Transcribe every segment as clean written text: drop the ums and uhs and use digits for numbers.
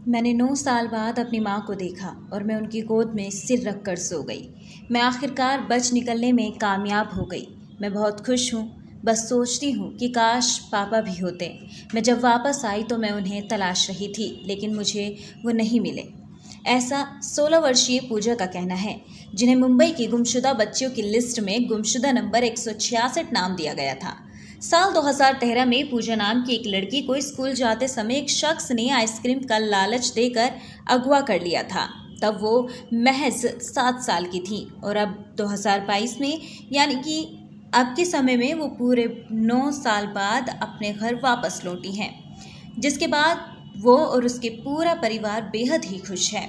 मैंने 9 साल बाद अपनी माँ को देखा और मैं उनकी गोद में सिर रख कर सो गई। मैं आखिरकार बच निकलने में कामयाब हो गई। मैं बहुत खुश हूँ। बस सोचती हूँ कि काश पापा भी होते। मैं जब वापस आई तो मैं उन्हें तलाश रही थी, लेकिन मुझे वो नहीं मिले। ऐसा 16 वर्षीय पूजा का कहना है, जिन्हें मुंबई की गुमशुदा बच्चियों की लिस्ट में गुमशुदा नंबर 166 नाम दिया गया था। साल 2013 में पूजा नाम की एक लड़की को स्कूल जाते समय एक शख्स ने आइसक्रीम का लालच देकर अगवा कर लिया था। तब वो महज 7 साल की थी और अब 2022 में, यानी कि अब के समय में, वो पूरे 9 साल बाद अपने घर वापस लौटी हैं, जिसके बाद वो और उसके पूरा परिवार बेहद ही खुश है।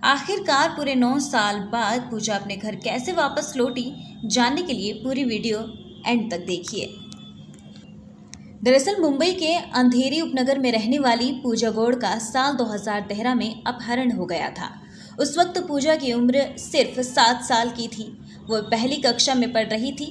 आखिरकार पूरे 9 साल बाद पूजा अपने घर कैसे वापस लौटी, जानने के लिए पूरी वीडियो एंड तक देखिए। दरअसल मुंबई के अंधेरी उपनगर में रहने वाली पूजा गौड़ का साल 2013 में अपहरण हो गया था। उस वक्त पूजा की उम्र सिर्फ 7 साल की थी। वो पहली कक्षा में पढ़ रही थी।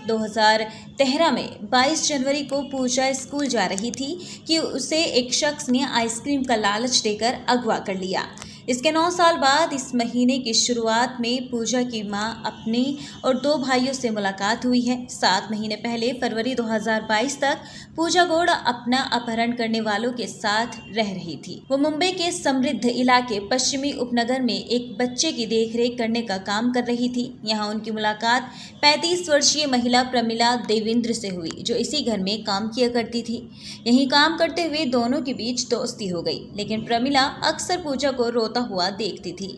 2013 में 22 जनवरी को पूजा स्कूल जा रही थी कि उसे एक शख्स ने आइसक्रीम का लालच देकर अगवा कर लिया। इसके 9 साल बाद इस महीने की शुरुआत में पूजा की मां अपने और 2 भाइयों से मुलाकात हुई है। 7 महीने पहले फरवरी 2022 तक पूजा गौड़ अपना अपहरण करने वालों के साथ रह रही थी। वो मुंबई के समृद्ध इलाके पश्चिमी उपनगर में एक बच्चे की देखरेख करने का काम कर रही थी। यहाँ उनकी मुलाकात 35 वर्षीय महिला प्रमिला देवेंद्र से हुई, जो इसी घर में काम किया करती थी। यहीं काम करते हुए दोनों के बीच दोस्ती हो गई, लेकिन प्रमिला अक्सर पूजा को रोता हुआ देखती थी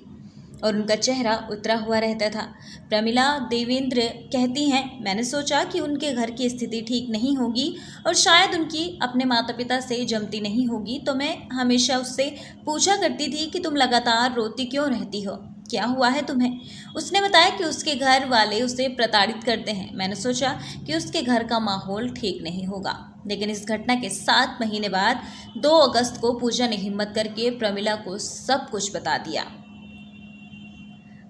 और उनका चेहरा उतरा हुआ रहता था। प्रमिला देवेंद्र कहती हैं, मैंने सोचा कि उनके घर की स्थिति ठीक नहीं होगी और शायद उनकी अपने माता पिता से जमती नहीं होगी, तो मैं हमेशा उससे पूछा करती थी कि तुम लगातार रोती क्यों रहती हो, क्या हुआ है तुम्हें। उसने बताया कि उसके घर वाले उसे प्रताड़ित करते हैं। मैंने सोचा कि उसके घर का माहौल ठीक नहीं होगा, लेकिन इस घटना के 7 महीने बाद 2 अगस्त को पूजा ने हिम्मत करके प्रमिला को सब कुछ बता दिया।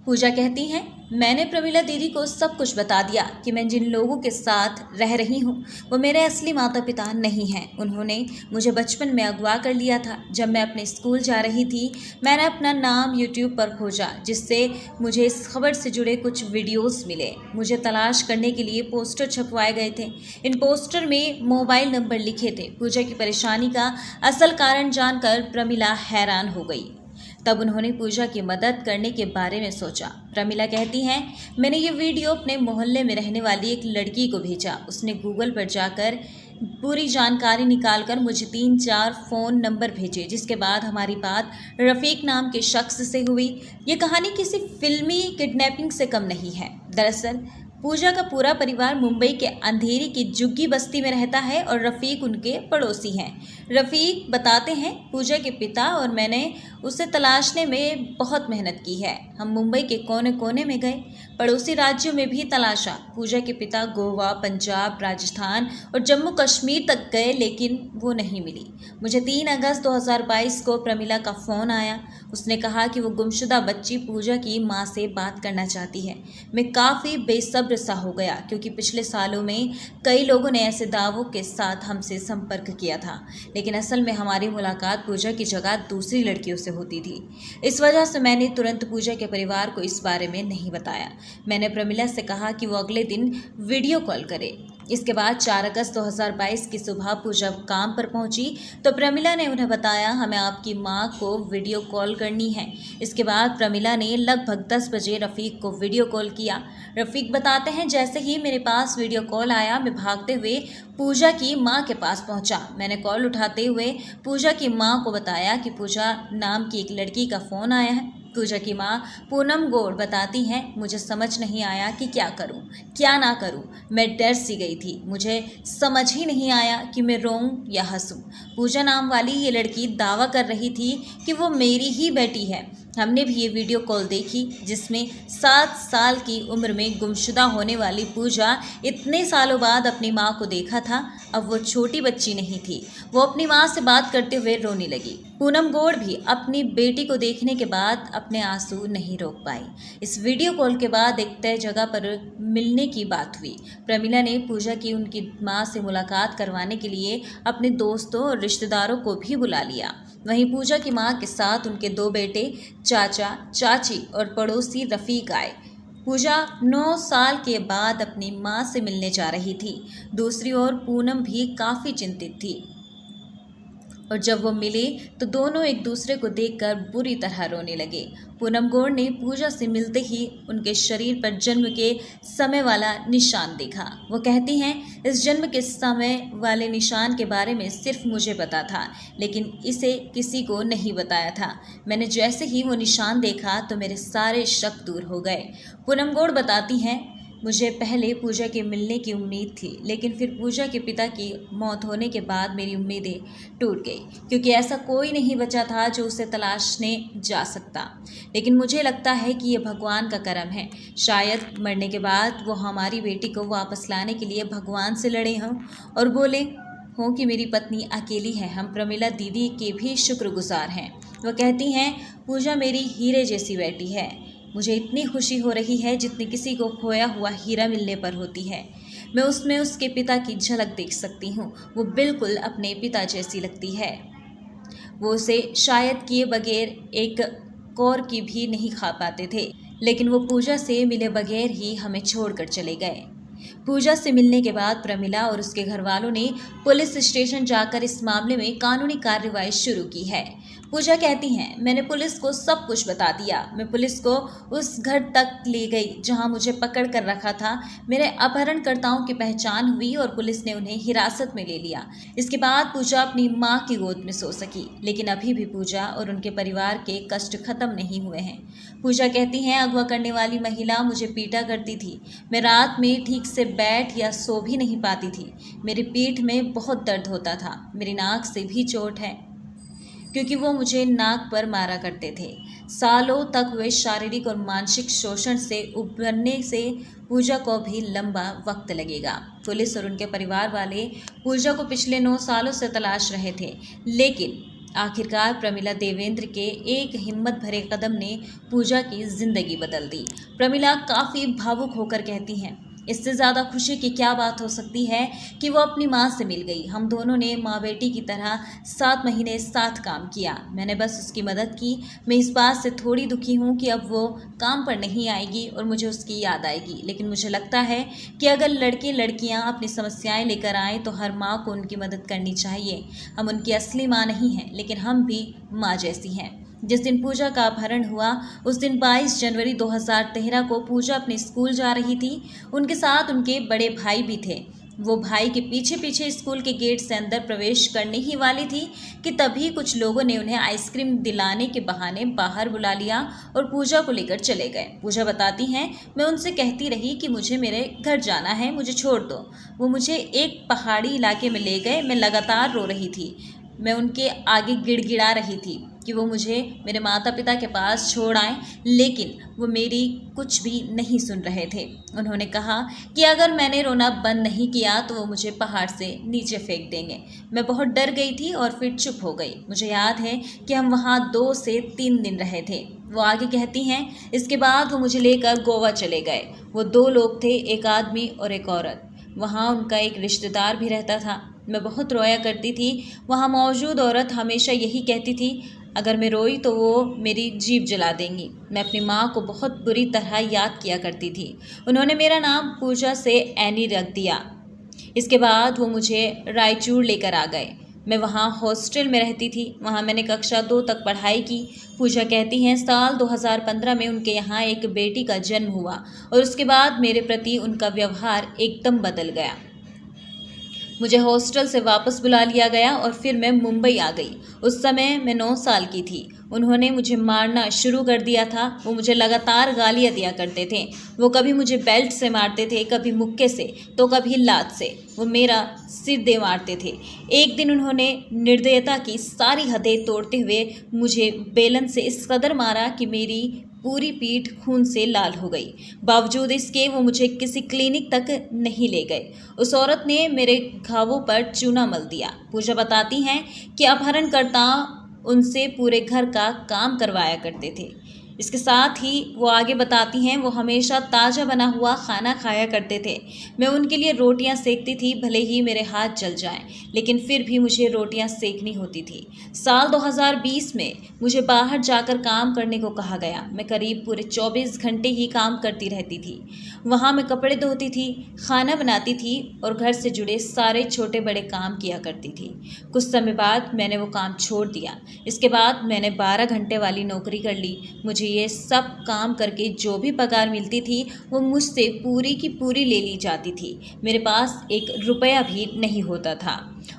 पूजा कहती हैं, मैंने प्रमिला दीदी को सब कुछ बता दिया कि मैं जिन लोगों के साथ रह रही हूँ वो मेरे असली माता पिता नहीं हैं। उन्होंने मुझे बचपन में अगवा कर लिया था। जब मैं अपने स्कूल जा रही थी, मैंने अपना नाम यूट्यूब पर खोजा, जिससे मुझे इस खबर से जुड़े कुछ वीडियोस मिले। मुझे तलाश करने के लिए पोस्टर छपवाए गए थे। इन पोस्टर में मोबाइल नंबर लिखे थे। पूजा की परेशानी का असल कारण जानकर प्रमिला हैरान हो गई। तब उन्होंने पूजा की मदद करने के बारे में सोचा। प्रमिला कहती हैं, मैंने ये वीडियो अपने मोहल्ले में रहने वाली एक लड़की को भेजा। उसने गूगल पर जाकर पूरी जानकारी निकालकर मुझे 3-4 फ़ोन नंबर भेजे, जिसके बाद हमारी बात रफ़ीक नाम के शख्स से हुई। ये कहानी किसी फिल्मी किडनैपिंग से कम नहीं है। दरअसल पूजा का पूरा परिवार मुंबई के अंधेरी की झुग्गी बस्ती में रहता है और रफ़ीक उनके पड़ोसी हैं। रफ़ीक बताते हैं, पूजा के पिता और मैंने उसे तलाशने में बहुत मेहनत की है। हम मुंबई के कोने कोने में गए, पड़ोसी राज्यों में भी तलाशा। पूजा के पिता गोवा, पंजाब, राजस्थान और जम्मू कश्मीर तक गए, लेकिन वो नहीं मिली। मुझे 3 अगस्त 2022 को प्रमिला का फ़ोन आया। उसने कहा कि वो गुमशुदा बच्ची पूजा की माँ से बात करना चाहती है। मैं काफ़ी बेसब्र सा हो गया, क्योंकि पिछले सालों में कई लोगों ने ऐसे दावों के साथ हमसे संपर्क किया था, लेकिन असल में हमारी मुलाकात पूजा की जगह दूसरी लड़कियों से होती थी। इस वजह से मैंने तुरंत पूजा के परिवार को इस बारे में नहीं बताया। मैंने प्रमिला से कहा कि वो अगले दिन वीडियो कॉल करे। इसके बाद 4 अगस्त 2022 की सुबह पूजा काम पर पहुंची तो प्रमिला ने उन्हें बताया, हमें आपकी मां को वीडियो कॉल करनी है। इसके बाद प्रमिला ने लगभग 10 बजे रफ़ीक को वीडियो कॉल किया। रफ़ीक बताते हैं, जैसे ही मेरे पास वीडियो कॉल आया, मैं भागते हुए पूजा की मां के पास पहुंचा। मैंने कॉल उठाते हुए पूजा की मां को बताया कि पूजा नाम की एक लड़की का फ़ोन आया है। पूजा की मां पूनम गौड़ बताती हैं, मुझे समझ नहीं आया कि क्या करूं, क्या ना करूं। मैं डर सी गई थी। मुझे समझ ही नहीं आया कि मैं रोऊं या हंसूं। पूजा नाम वाली ये लड़की दावा कर रही थी कि वो मेरी ही बेटी है। हमने भी ये वीडियो कॉल देखी, जिसमें 7 साल की उम्र में गुमशुदा होने वाली पूजा इतने सालों बाद अपनी माँ को देखा था। अब वो छोटी बच्ची नहीं थी। वो अपनी माँ से बात करते हुए रोने लगी। पूनम गौड़ भी अपनी बेटी को देखने के बाद अपने आंसू नहीं रोक पाई। इस वीडियो कॉल के बाद एक तय जगह पर मिलने की बात हुई। प्रमिला ने पूजा की उनकी मां से मुलाकात करवाने के लिए अपने दोस्तों और रिश्तेदारों को भी बुला लिया। वहीं पूजा की मां के साथ उनके 2 बेटे, चाचा, चाची और पड़ोसी रफीक आए। पूजा 9 साल के बाद अपनी मां से मिलने जा रही थी। दूसरी ओर पूनम भी काफ़ी चिंतित थी और जब वो मिले तो दोनों एक दूसरे को देखकर बुरी तरह रोने लगे। पूनम गौड़ ने पूजा से मिलते ही उनके शरीर पर जन्म के समय वाला निशान देखा। वो कहती हैं, इस जन्म के समय वाले निशान के बारे में सिर्फ मुझे पता था, लेकिन इसे किसी को नहीं बताया था। मैंने जैसे ही वो निशान देखा तो मेरे सारे शक दूर हो गए। पूनम गौड़ बताती हैं, मुझे पहले पूजा के मिलने की उम्मीद थी, लेकिन फिर पूजा के पिता की मौत होने के बाद मेरी उम्मीदें टूट गई, क्योंकि ऐसा कोई नहीं बचा था जो उसे तलाशने जा सकता। लेकिन मुझे लगता है कि ये भगवान का करम है। शायद मरने के बाद वो हमारी बेटी को वापस लाने के लिए भगवान से लड़े हों और बोले हों कि मेरी पत्नी अकेली है। हम प्रमिला दीदी के भी शुक्रगुजार हैं। वो कहती हैं, पूजा मेरी हीरे जैसी बेटी है। मुझे इतनी खुशी हो रही है जितनी किसी को खोया हुआ हीरा मिलने पर होती है। मैं उसमें उसके पिता की झलक देख सकती हूँ। वो बिल्कुल अपने पिता जैसी लगती है। वो उसे शायद किए बगैर एक कौर की भी नहीं खा पाते थे, लेकिन वो पूजा से मिले बगैर ही हमें छोड़कर चले गए। पूजा से मिलने के बाद प्रमिला और उसके घर वालों ने पुलिस स्टेशन जाकर इस मामले में कानूनी कार्रवाई शुरू की है। पूजा कहती हैं, मैंने पुलिस को सब कुछ बता दिया। मैं पुलिस को उस घर तक ले गई जहां मुझे पकड़ कर रखा था। मेरे अपहरणकर्ताओं की पहचान हुई और पुलिस ने उन्हें हिरासत में ले लिया। इसके बाद पूजा अपनी मां की गोद में सो सकी, लेकिन अभी भी पूजा और उनके परिवार के कष्ट खत्म नहीं हुए हैं। पूजा कहती हैं, अगवा करने वाली महिला मुझे पीटा करती थी। मैं रात में ठीक से बैठ या सो भी नहीं पाती थी। मेरी पीठ में बहुत दर्द होता था। मेरी नाक से भी चोट है, क्योंकि वो मुझे नाक पर मारा करते थे। सालों तक हुए शारीरिक और मानसिक शोषण से उबरने से पूजा को भी लंबा वक्त लगेगा। पुलिस और उनके परिवार वाले पूजा को पिछले 9 सालों से तलाश रहे थे, लेकिन आखिरकार प्रमिला देवेंद्र के एक हिम्मत भरे कदम ने पूजा की जिंदगी बदल दी। प्रमिला काफ़ी भावुक होकर कहती हैं, इससे ज़्यादा खुशी की क्या बात हो सकती है कि वो अपनी माँ से मिल गई। हम दोनों ने माँ बेटी की तरह 7 महीने साथ काम किया। मैंने बस उसकी मदद की। मैं इस बात से थोड़ी दुखी हूँ कि अब वो काम पर नहीं आएगी और मुझे उसकी याद आएगी, लेकिन मुझे लगता है कि अगर लड़के लड़कियाँ अपनी समस्याएं लेकर आएँ तो हर माँ को उनकी मदद करनी चाहिए। हम उनकी असली माँ नहीं हैं, लेकिन हम भी माँ जैसी हैं। जिस दिन पूजा का अपहरण हुआ उस दिन 22 जनवरी 2013 को पूजा अपने स्कूल जा रही थी। उनके साथ उनके बड़े भाई भी थे। वो भाई के पीछे पीछे स्कूल के गेट से अंदर प्रवेश करने ही वाली थी कि तभी कुछ लोगों ने उन्हें आइसक्रीम दिलाने के बहाने बाहर बुला लिया और पूजा को लेकर चले गए। पूजा बताती हैं, मैं उनसे कहती रही कि मुझे मेरे घर जाना है, मुझे छोड़ दो। वो मुझे एक पहाड़ी इलाके में ले गए। मैं लगातार रो रही थी। मैं उनके आगे गिड़गिड़ा रही थी कि वो मुझे मेरे माता पिता के पास छोड़ आएं, लेकिन वो मेरी कुछ भी नहीं सुन रहे थे। उन्होंने कहा कि अगर मैंने रोना बंद नहीं किया तो वो मुझे पहाड़ से नीचे फेंक देंगे। मैं बहुत डर गई थी और फिर चुप हो गई। मुझे याद है कि हम वहाँ 2 से 3 दिन रहे थे। वो आगे कहती हैं, इसके बाद वो मुझे लेकर गोवा चले गए। वो 2 लोग थे, एक आदमी और एक औरत। वहाँ उनका एक रिश्तेदार भी रहता था। मैं बहुत रोया करती थी। वहाँ मौजूद औरत हमेशा यही कहती थी, अगर मैं रोई तो वो मेरी जीभ जला देंगी। मैं अपनी माँ को बहुत बुरी तरह याद किया करती थी। उन्होंने मेरा नाम पूजा से एनी रख दिया। इसके बाद वो मुझे रायचूर लेकर आ गए। मैं वहाँ हॉस्टल में रहती थी। वहाँ मैंने कक्षा 2 तक पढ़ाई की। पूजा कहती हैं, साल 2015 में उनके यहाँ एक बेटी का जन्म हुआ और उसके बाद मेरे प्रति उनका व्यवहार एकदम बदल गया। मुझे हॉस्टल से वापस बुला लिया गया और फिर मैं मुंबई आ गई। उस समय मैं 9 साल की थी। उन्होंने मुझे मारना शुरू कर दिया था। वो मुझे लगातार गालियाँ दिया करते थे। वो कभी मुझे बेल्ट से मारते थे, कभी मुक्के से तो कभी लात से। वो मेरा सिर दे मारते थे। एक दिन उन्होंने निर्दयता की सारी हदें तोड़ते हुए मुझे बेलन से इस कदर मारा कि मेरी पूरी पीठ खून से लाल हो गई। बावजूद इसके वो मुझे किसी क्लिनिक तक नहीं ले गए। उस औरत ने मेरे घावों पर चूना मल दिया। पूजा बताती हैं कि अपहरणकर्ता उनसे पूरे घर का काम करवाया करते थे। इसके साथ ही वो आगे बताती हैं, वो हमेशा ताज़ा बना हुआ खाना खाया करते थे। मैं उनके लिए रोटियां सेकती थी, भले ही मेरे हाथ जल जाएं, लेकिन फिर भी मुझे रोटियां सेकनी होती थी। साल 2020 में मुझे बाहर जाकर काम करने को कहा गया। मैं करीब पूरे 24 घंटे ही काम करती रहती थी। वहाँ मैं कपड़े धोती थी, खाना बनाती थी और घर से जुड़े सारे छोटे बड़े काम किया करती थी। कुछ समय बाद मैंने वो काम छोड़ दिया। इसके बाद मैंने 12 घंटे वाली नौकरी कर ली। मुझे ये सब काम करके जो भी पगार मिलती थी वो मुझसे पूरी की पूरी ले ली जाती थी। मेरे पास 1 रुपया भी नहीं होता था।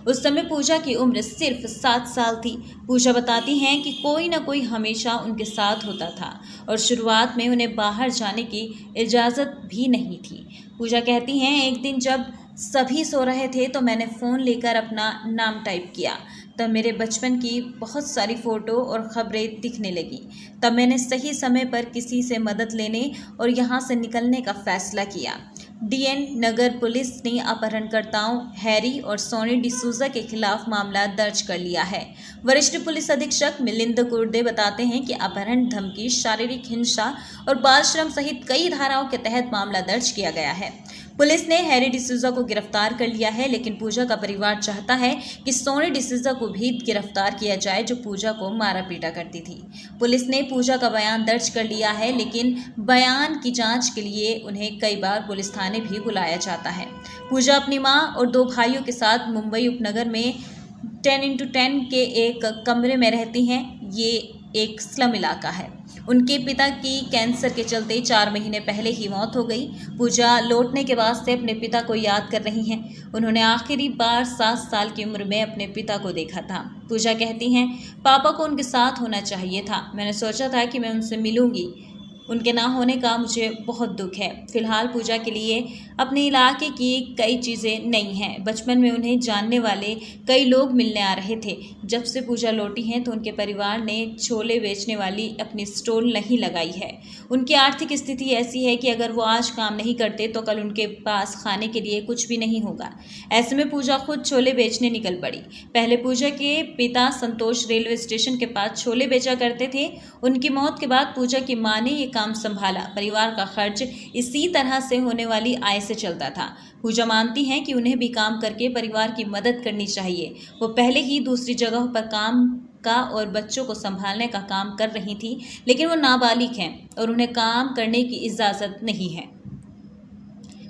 उस समय पूजा की उम्र सिर्फ 7 साल थी। पूजा बताती हैं कि कोई ना कोई हमेशा उनके साथ होता था और शुरुआत में उन्हें बाहर जाने की इजाज़त भी नहीं थी। पूजा कहती हैं, एक दिन जब सभी सो रहे थे तो मैंने फ़ोन लेकर अपना नाम टाइप किया। तब मेरे बचपन की बहुत सारी फ़ोटो और ख़बरें दिखने लगी। तब मैंने सही समय पर किसी से मदद लेने और यहाँ से निकलने का फ़ैसला किया। डीएन नगर पुलिस ने अपहरणकर्ताओं हैरी और सोनी डिसूजा के खिलाफ मामला दर्ज कर लिया है। वरिष्ठ पुलिस अधीक्षक मिलिंद कुर्दे बताते हैं कि अपहरण, धमकी, शारीरिक हिंसा और बाल श्रम सहित कई धाराओं के तहत मामला दर्ज किया गया है। पुलिस ने हैरी डिसूजा को गिरफ्तार कर लिया है, लेकिन पूजा का परिवार चाहता है कि सोनी डिसूजा को भी गिरफ्तार किया जाए, जो पूजा को मारा पीटा करती थी। पुलिस ने पूजा का बयान दर्ज कर लिया है, लेकिन बयान की जांच के लिए उन्हें कई बार पुलिस थाने भी बुलाया जाता है। पूजा अपनी मां और 2 भाइयों के साथ मुंबई उपनगर में 10x10 के एक कमरे में रहती हैं। ये एक स्लम इलाका है। उनके पिता की कैंसर के चलते 4 महीने पहले ही मौत हो गई। पूजा लौटने के बाद से अपने पिता को याद कर रही हैं। उन्होंने आखिरी बार 7 साल की उम्र में अपने पिता को देखा था। पूजा कहती हैं, पापा को उनके साथ होना चाहिए था। मैंने सोचा था कि मैं उनसे मिलूंगी। उनके ना होने का मुझे बहुत दुख है। फिलहाल पूजा के लिए अपने इलाके की कई चीज़ें नई हैं। बचपन में उन्हें जानने वाले कई लोग मिलने आ रहे थे। जब से पूजा लौटी हैं तो उनके परिवार ने छोले बेचने वाली अपनी स्टॉल नहीं लगाई है। उनकी आर्थिक स्थिति ऐसी है कि अगर वो आज काम नहीं करते तो कल उनके पास खाने के लिए कुछ भी नहीं होगा। ऐसे में पूजा खुद छोले बेचने निकल पड़ी। पहले पूजा के पिता संतोष रेलवे स्टेशन के पास छोले बेचा करते थे। उनकी मौत के बाद पूजा की मां ने ये काम संभाला। परिवार का खर्च इसी तरह से होने वाली आय से चलता था। पूजा मानती हैं कि उन्हें भी काम करके परिवार की मदद करनी चाहिए। वो पहले ही दूसरी जगह पर काम का और बच्चों को संभालने का काम कर रही थी, लेकिन वो नाबालिग हैं और उन्हें काम करने की इजाज़त नहीं है।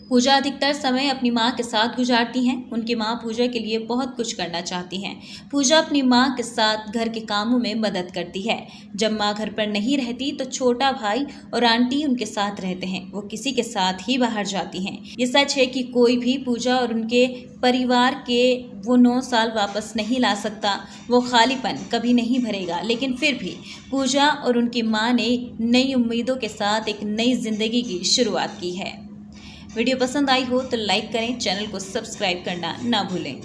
पूजा अधिकतर समय अपनी माँ के साथ गुजारती हैं। उनकी माँ पूजा के लिए बहुत कुछ करना चाहती हैं। पूजा अपनी माँ के साथ घर के कामों में मदद करती है। जब माँ घर पर नहीं रहती तो छोटा भाई और आंटी उनके साथ रहते हैं। वो किसी के साथ ही बाहर जाती हैं। ये सच है कि कोई भी पूजा और उनके परिवार के वो 9 साल वापस नहीं ला सकता। वो खालीपन कभी नहीं भरेगा। लेकिन फिर भी पूजा और उनकी माँ ने नई उम्मीदों के साथ एक नई जिंदगी की शुरुआत की है। वीडियो पसंद आई हो तो लाइक करें, चैनल को सब्सक्राइब करना ना भूलें।